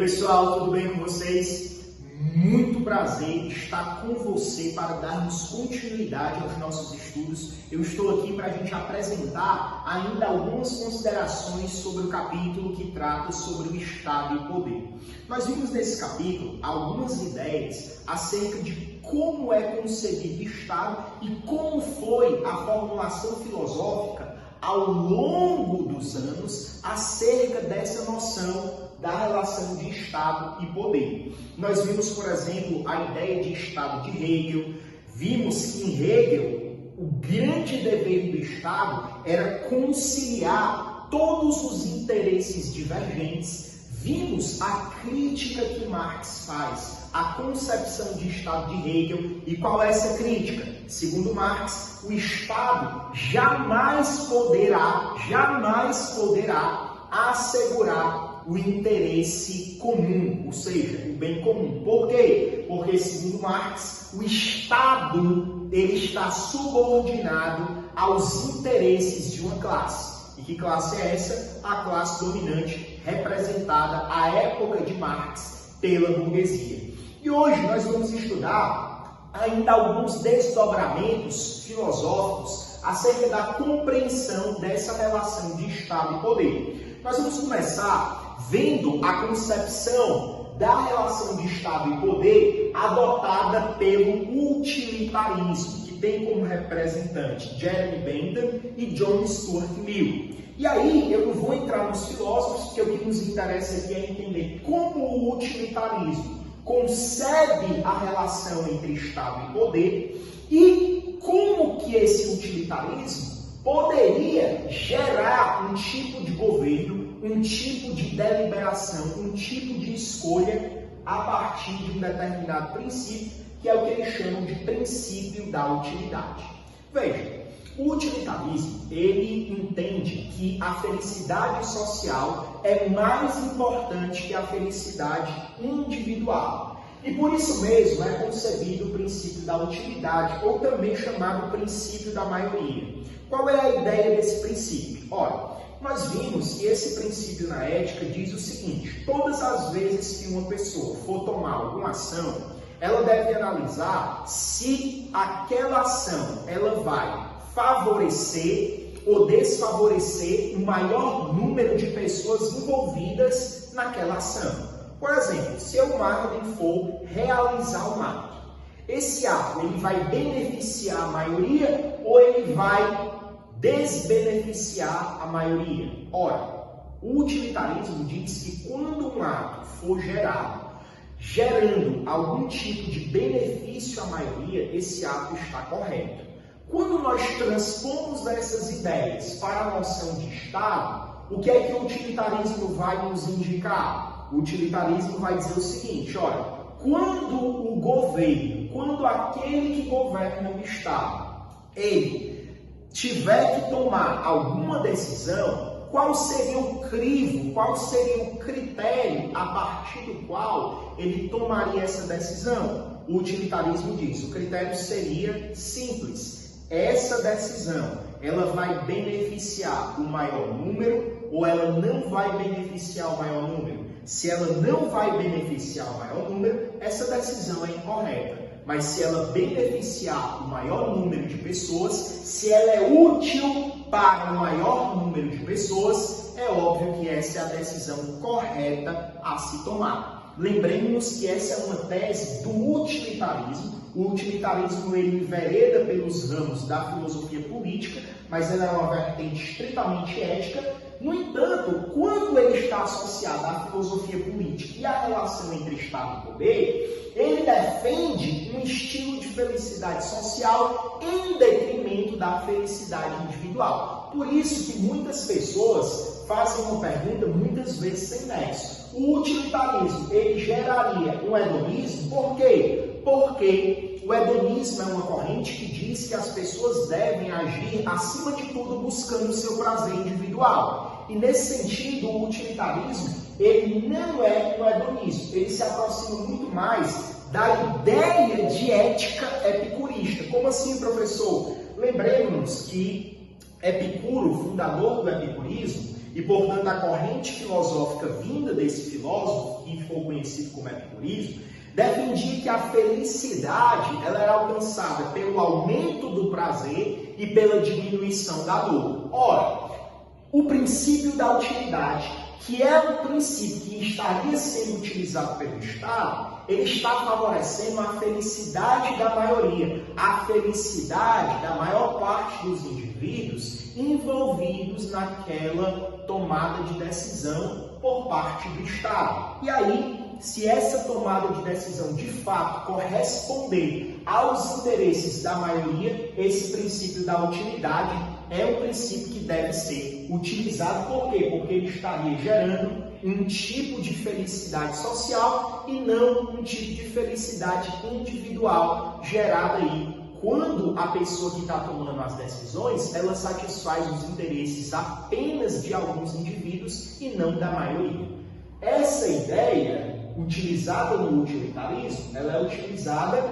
pessoal, tudo bem com vocês? Muito prazer estar com você para darmos continuidade aos nossos estudos. Eu estou aqui para a gente apresentar ainda algumas considerações sobre o capítulo que trata sobre o Estado e o poder. Nós vimos nesse capítulo algumas ideias acerca de como é concebido o Estado e como foi a formulação filosófica ao longo dos anos acerca dessa noção da relação de Estado e poder. Nós vimos, por exemplo, a ideia de Estado de Hegel. Vimos que em Hegel o grande dever do Estado era conciliar todos os interesses divergentes. Vimos a crítica que Marx faz à concepção de Estado de Hegel. E qual é essa crítica? Segundo Marx, o Estado jamais poderá assegurar o interesse comum, ou seja, o bem comum. Por quê? Porque, segundo Marx, o Estado ele está subordinado aos interesses de uma classe. E que classe é essa? A classe dominante, representada à época de Marx pela burguesia. E hoje nós vamos estudar ainda alguns desdobramentos filosóficos acerca da compreensão dessa relação de Estado e poder. Nós vamos começar vendo a concepção da relação de Estado e poder adotada pelo utilitarismo, que tem como representante Jeremy Bentham e John Stuart Mill. E aí eu não vou entrar nos filósofos, porque o que nos interessa aqui é entender como o utilitarismo concebe a relação entre Estado e poder e como que esse utilitarismo poderia gerar um tipo de governo, um tipo de deliberação, um tipo de escolha a partir de um determinado princípio, que é o que eles chamam de princípio da utilidade. Veja, o utilitarismo, ele entende que a felicidade social é mais importante que a felicidade individual. E por isso mesmo é concebido o princípio da utilidade, ou também chamado princípio da maioria. Qual é a ideia desse princípio? Olha, nós vimos que esse princípio na ética diz o seguinte: todas as vezes que uma pessoa for tomar alguma ação, ela deve analisar se aquela ação ela vai favorecer ou desfavorecer o maior número de pessoas envolvidas naquela ação. Por exemplo, se o marketing for realizar um ato, esse ato ele vai beneficiar a maioria ou ele vai desbeneficiar a maioria? Ora, o utilitarismo diz que quando um ato for gerando algum tipo de benefício à maioria, esse ato está correto. Quando nós transpomos essas ideias para a noção de Estado, o que é que o utilitarismo vai nos indicar? O utilitarismo vai dizer o seguinte: olha, quando o governo, quando aquele que governa o Estado, ele tiver que tomar alguma decisão, qual seria o crivo, qual seria o critério a partir do qual ele tomaria essa decisão? O utilitarismo diz: o critério seria simples. Essa decisão, ela vai beneficiar o maior número ou ela não vai beneficiar o maior número? Se ela não vai beneficiar o maior número, essa decisão é incorreta. Mas se ela beneficiar o maior número de pessoas, se ela é útil para o maior número de pessoas, é óbvio que essa é a decisão correta a se tomar. Lembremos que essa é uma tese do utilitarismo. O utilitarismo ele envereda pelos ramos da filosofia política, mas ela é uma vertente estritamente ética. No entanto, quando ele está associado à filosofia política e à relação entre Estado e poder, ele defende um estilo de felicidade social em detrimento da felicidade individual. Por isso que muitas pessoas fazem uma pergunta muitas vezes sem nexo. O utilitarismo, ele geraria um hedonismo? Por quê? Porque o hedonismo é uma corrente que diz que as pessoas devem agir, acima de tudo, buscando o seu prazer individual. E nesse sentido, o utilitarismo, ele não é um hedonismo. Ele se aproxima muito mais da ideia de ética epicurista. Como assim, professor? Lembremos que Epicuro, fundador do epicurismo, e portanto, a corrente filosófica vinda desse filósofo, que ficou conhecido como epicurismo, defendia que a felicidade ela era alcançada pelo aumento do prazer e pela diminuição da dor. Ora, o princípio da utilidade, que é um princípio que estaria sendo utilizado pelo Estado, ele está favorecendo a felicidade da maioria, a felicidade da maior parte dos indivíduos envolvidos naquela tomada de decisão por parte do Estado. E aí, se essa tomada de decisão de fato corresponder aos interesses da maioria, esse princípio da utilidade é um princípio que deve ser utilizado. Por quê? Porque ele estaria gerando um tipo de felicidade social e não um tipo de felicidade individual gerada aí quando a pessoa que está tomando as decisões, ela satisfaz os interesses apenas de alguns indivíduos e não da maioria. Essa ideia, utilizada no utilitarismo, ela é utilizada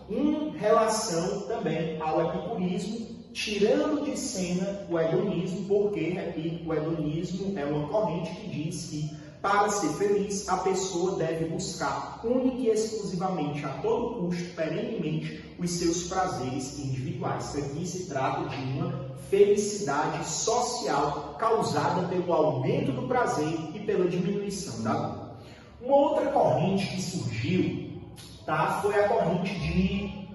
em relação também ao epicurismo, tirando de cena o hedonismo, porque, repito, o hedonismo é uma corrente que diz que, para ser feliz, a pessoa deve buscar única e exclusivamente, a todo custo, perenemente, os seus prazeres individuais. Aqui se trata de uma felicidade social causada pelo aumento do prazer e pela diminuição da dor. Uma outra corrente que surgiu, foi a corrente de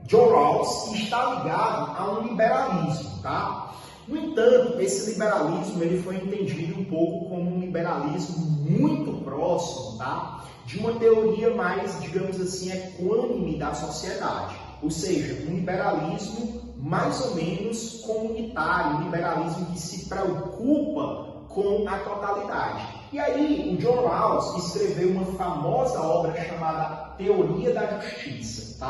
John Rawls, que está ligado a um liberalismo. No entanto, esse liberalismo ele foi entendido um pouco como um liberalismo muito próximo de uma teoria mais, digamos assim, equânime da sociedade. Ou seja, um liberalismo mais ou menos comunitário, um liberalismo que se preocupa com a totalidade. E aí, o John Rawls escreveu uma famosa obra chamada Teoria da Justiça.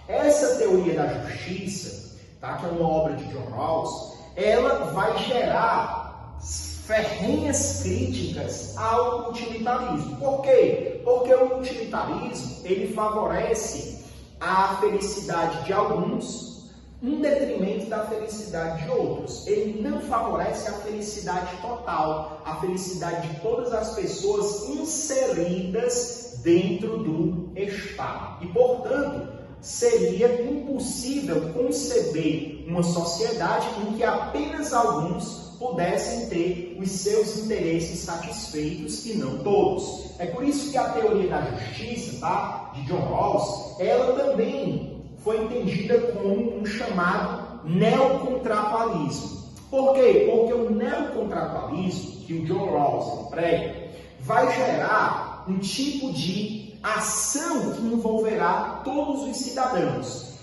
Essa Teoria da Justiça, que é uma obra de John Rawls, ela vai gerar ferrenhas críticas ao utilitarismo. Por quê? Porque o utilitarismo ele favorece a felicidade de alguns em detrimento da felicidade de outros. Ele não favorece a felicidade total, a felicidade de todas as pessoas inseridas dentro do Estado. E, portanto, seria impossível conceber uma sociedade em que apenas alguns pudessem ter os seus interesses satisfeitos e não todos. É por isso que a teoria da justiça, de John Rawls, ela também foi entendida como um chamado neocontratualismo. Por quê? Porque o neocontratualismo que o John Rawls prega vai gerar um tipo de ação que envolverá todos os cidadãos.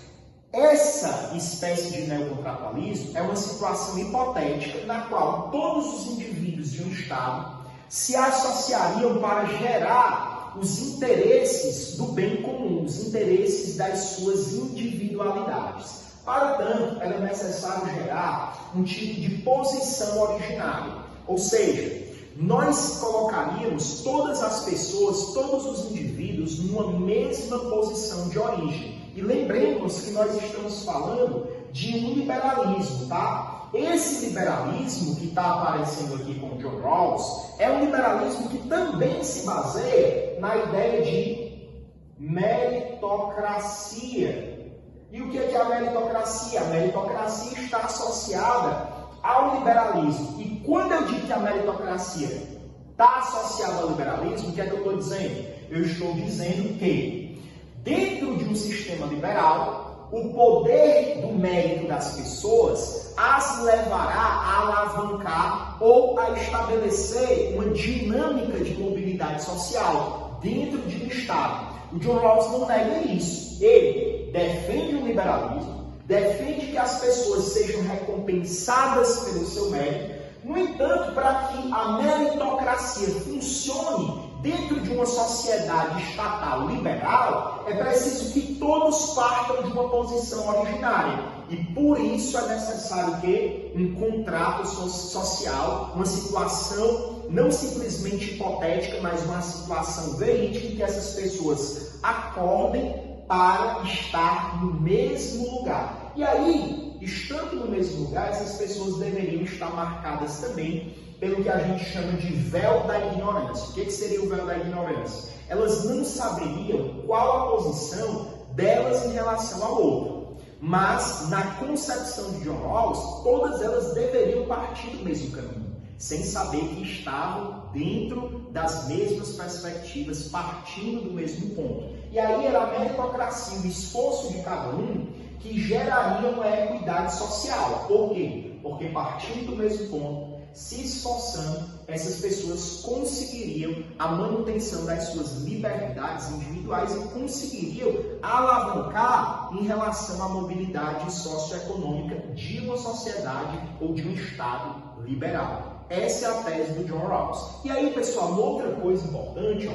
Essa espécie de neocontratualismo é uma situação hipotética na qual todos os indivíduos de um Estado se associariam para gerar os interesses do bem comum, os interesses das suas individualidades. Para tanto, era necessário gerar um tipo de posição originária, ou seja, nós colocaríamos todas as pessoas, todos os indivíduos, numa mesma posição de origem. E lembremos que nós estamos falando de um liberalismo, Esse liberalismo que está aparecendo aqui com John Rawls é um liberalismo que também se baseia na ideia de meritocracia. E o que é a meritocracia? A meritocracia está associada ao liberalismo. E quando eu digo que a meritocracia está associada ao liberalismo, o que é que eu estou dizendo? Eu estou dizendo que, dentro de um sistema liberal, o poder do mérito das pessoas as levará a alavancar ou a estabelecer uma dinâmica de mobilidade social dentro de um Estado. O John Rawls não nega isso. Ele defende o liberalismo, defende que as pessoas sejam recompensadas pelo seu mérito. No entanto, para que a meritocracia funcione dentro de uma sociedade estatal liberal, é preciso que todos partam de uma posição originária. E por isso é necessário que um contrato social, uma situação não simplesmente hipotética, mas uma situação verídica em que essas pessoas acordem para estar no mesmo lugar. E aí, estando no mesmo lugar, essas pessoas deveriam estar marcadas também pelo que a gente chama de véu da ignorância. O que seria o véu da ignorância? Elas não saberiam qual a posição delas em relação ao outro. Mas, na concepção de John Rawls, todas elas deveriam partir do mesmo caminho, sem saber que estavam dentro das mesmas perspectivas, partindo do mesmo ponto. E aí era a meritocracia, o esforço de cada um, que geraria uma equidade social. Por quê? Porque partindo do mesmo ponto, se esforçando, essas pessoas conseguiriam a manutenção das suas liberdades individuais e conseguiriam alavancar em relação à mobilidade socioeconômica de uma sociedade ou de um Estado liberal. Essa é a tese do John Rawls. E aí, pessoal, uma outra coisa importante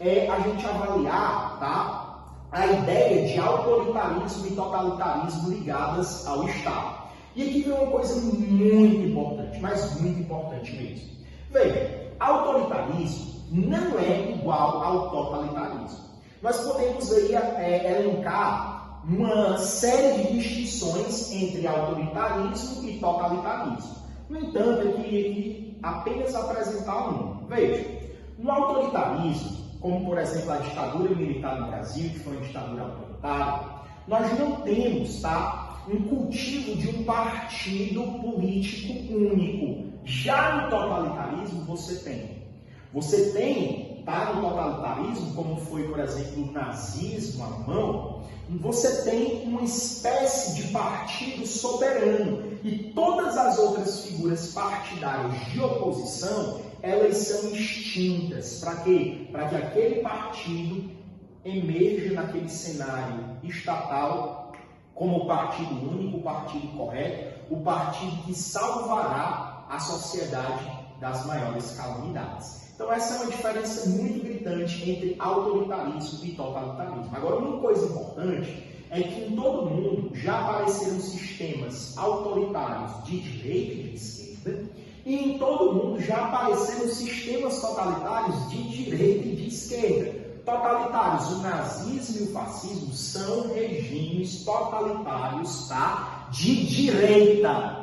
é a gente avaliar, tá, a ideia de autoritarismo e totalitarismo ligadas ao Estado. E aqui vem uma coisa muito importante, mas muito importante mesmo. Veja, autoritarismo não é igual ao totalitarismo. Nós podemos aí elencar uma série de distinções entre autoritarismo e totalitarismo. No entanto, eu queria aqui apenas apresentar um. Veja, no autoritarismo, como por exemplo a ditadura militar no Brasil, que foi uma ditadura autoritária, nós não temos, tá, um cultivo de um partido político único. Já no totalitarismo você tem. Você tem, tá, no totalitarismo, como foi, por exemplo, o nazismo alemão, você tem uma espécie de partido soberano. E todas as outras figuras partidárias de oposição, elas são extintas. Para quê? Para que aquele partido emerja naquele cenário estatal como o partido único, o partido correto, o partido que salvará a sociedade das maiores calamidades. Então essa é uma diferença muito gritante entre autoritarismo e totalitarismo. Agora, uma coisa importante é que em todo mundo já apareceram sistemas autoritários de direita e de esquerda, e em todo mundo já apareceram sistemas totalitários de direita e de esquerda. Totalitários, o nazismo e o fascismo são regimes totalitários, tá, de direita.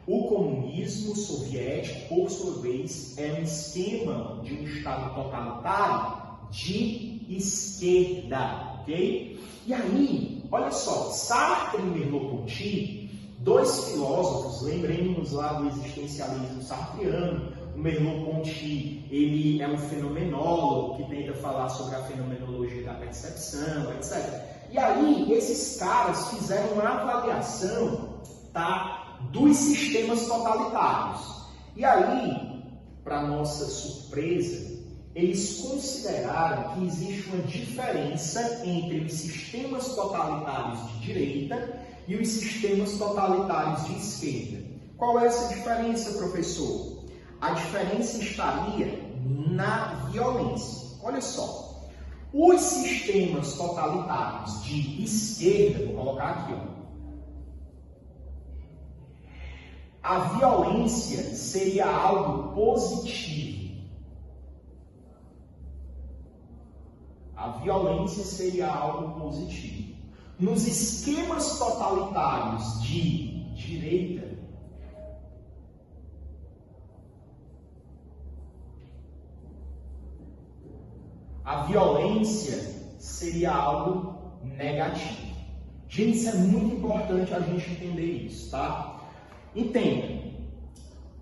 O comunismo soviético, por sua vez, é um esquema de um Estado totalitário de esquerda, ok? E aí, olha só, Sartre e Merleau-Ponty, dois filósofos, lembremos lá do existencialismo sartreano. O Merleau-Ponty, ele é um fenomenólogo que tenta falar sobre a fenomenologia da percepção, etc. E aí, esses caras fizeram uma avaliação, tá, dos sistemas totalitários. E aí, para nossa surpresa, eles consideraram que existe uma diferença entre os sistemas totalitários de direita e os sistemas totalitários de esquerda. Qual é essa diferença, professor? A diferença estaria na violência. Olha só, os sistemas totalitários de esquerda, vou colocar aqui, a violência seria algo positivo. A violência seria algo positivo. Nos esquemas totalitários de direita, a violência seria algo negativo. Gente, isso é muito importante a gente entender isso, tá? Entenda,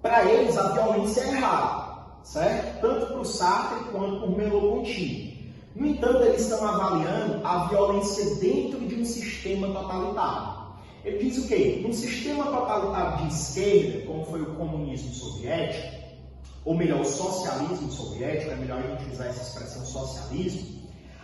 para eles a violência é errada, certo? Tanto para o Sartre quanto para o Merleau-Ponty. No entanto, eles estão avaliando a violência dentro de um sistema totalitário. Ele diz o quê? Num sistema totalitário de esquerda, como foi o comunismo soviético, ou melhor, o socialismo soviético, é melhor a gente usar essa expressão socialismo,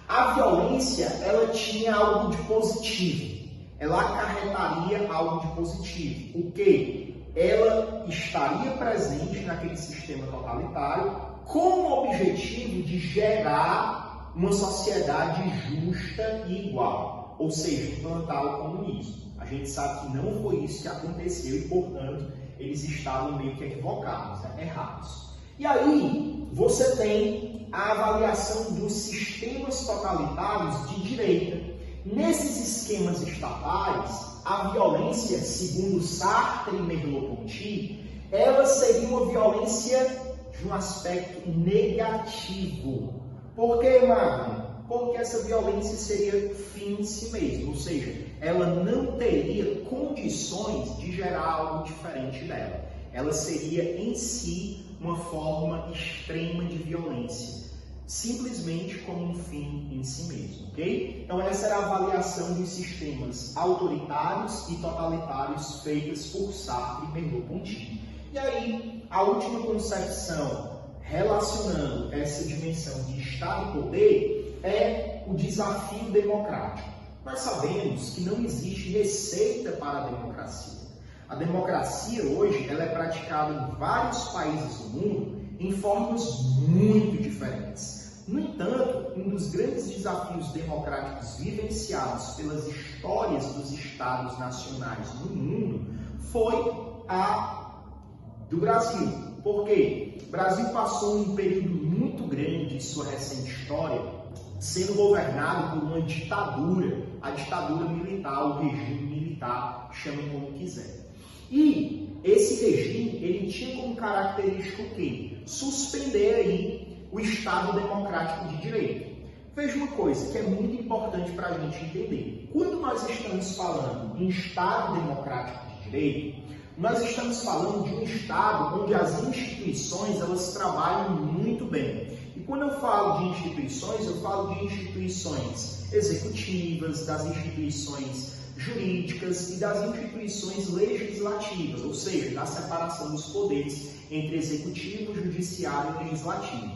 a violência, ela tinha algo de positivo. Ela acarretaria algo de positivo. O quê? Ela estaria presente naquele sistema totalitário com o objetivo de gerar uma sociedade justa e igual, ou seja, implantar o comunismo. A gente sabe que não foi isso que aconteceu e, portanto, eles estavam meio que equivocados, errados. E aí, você tem a avaliação dos sistemas totalitários de direita. Nesses esquemas estatais, a violência, segundo Sartre e Merleau-Ponty, ela seria uma violência de um aspecto negativo. Por que, Magno? Porque essa violência seria fim em si mesmo, ou seja, ela não teria condições de gerar algo diferente dela. Ela seria em si uma forma extrema de violência, simplesmente como um fim em si mesmo, ok? Então essa era a avaliação dos sistemas autoritários e totalitários feitas por Sartre e Merleau-Ponty. E aí, a última concepção relacionando essa dimensão de Estado e poder é o desafio democrático. Nós sabemos que não existe receita para a democracia. A democracia hoje ela é praticada em vários países do mundo em formas muito diferentes. No entanto, um dos grandes desafios democráticos vivenciados pelas histórias dos Estados nacionais no mundo foi a do Brasil. Por quê? O Brasil passou um período muito grande de sua recente história sendo governado por uma ditadura, a ditadura militar, o regime militar, chame como quiser. E esse regime, ele tinha como característica o quê? Suspender aí o Estado democrático de direito. Veja uma coisa que é muito importante para a gente entender. Quando nós estamos falando em Estado democrático de direito, nós estamos falando de um Estado onde as instituições elas trabalham muito bem. E quando eu falo de instituições, eu falo de instituições executivas, das instituições jurídicas e das instituições legislativas, ou seja, da separação dos poderes entre executivo, judiciário e legislativo.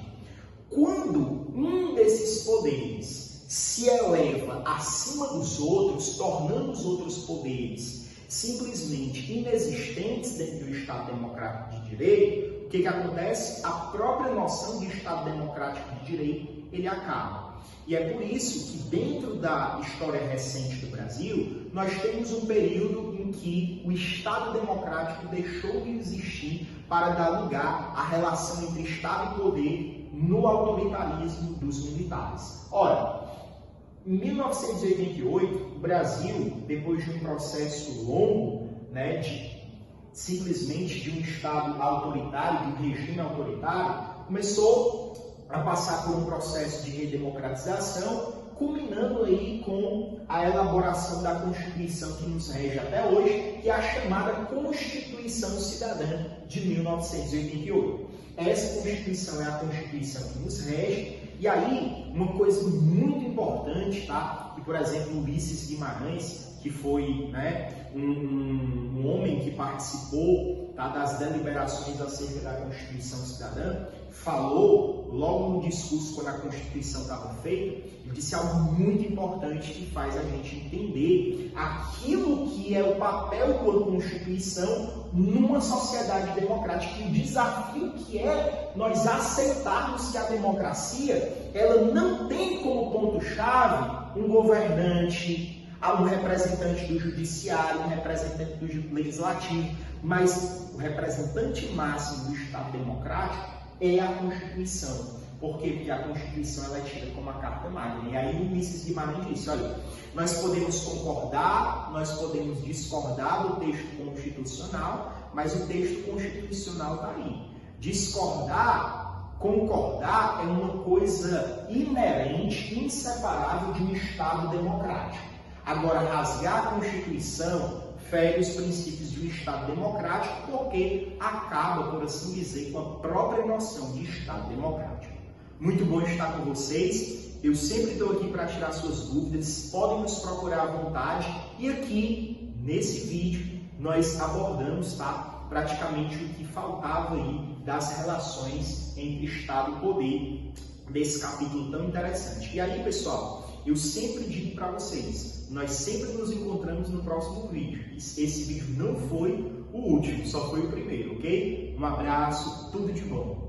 Quando um desses poderes se eleva acima dos outros, tornando os outros poderes simplesmente inexistentes dentro do Estado Democrático de Direito, o que acontece? A própria noção de Estado Democrático de Direito, ele acaba. E é por isso que dentro da história recente do Brasil, nós temos um período em que o Estado Democrático deixou de existir para dar lugar à relação entre Estado e poder no autoritarismo dos militares. Ora, em 1988, o Brasil, depois de um processo longo, simplesmente de um Estado autoritário, de um regime autoritário, começou a passar por um processo de redemocratização, culminando aí com a elaboração da Constituição que nos rege até hoje, que é a chamada Constituição Cidadã de 1988. Essa Constituição é a Constituição que nos rege. E aí, uma coisa muito importante, tá? Que, por exemplo, Ulisses Guimarães, que foi um homem que participou das deliberações acerca da Constituição Cidadã, falou logo no discurso quando a Constituição estava feita, ele disse algo muito importante que faz a gente entender aquilo que é o papel da Constituição numa sociedade democrática, e o desafio que é nós aceitarmos que a democracia ela não tem como ponto-chave um governante, um representante do judiciário, um representante do legislativo, mas o representante máximo do Estado democrático é a Constituição. Por quê? Porque a Constituição ela é tida como a carta magna. E aí o Ulisses Guimarães disse, olha, nós podemos concordar, nós podemos discordar do texto constitucional, mas o texto constitucional está aí. Discordar, concordar é uma coisa inerente, inseparável de um Estado democrático. Agora, rasgar a Constituição fere os princípios de um Estado democrático, porque acaba, por assim dizer, com a própria noção de Estado democrático. Muito bom estar com vocês. Eu sempre estou aqui para tirar suas dúvidas. Podem nos procurar à vontade. E aqui, nesse vídeo, nós abordamos praticamente o que faltava aí das relações entre Estado e poder, desse capítulo tão interessante. E aí, pessoal, eu sempre digo para vocês, nós sempre nos encontramos no próximo vídeo. Esse vídeo não foi o último, só foi o primeiro, ok? Um abraço, tudo de bom.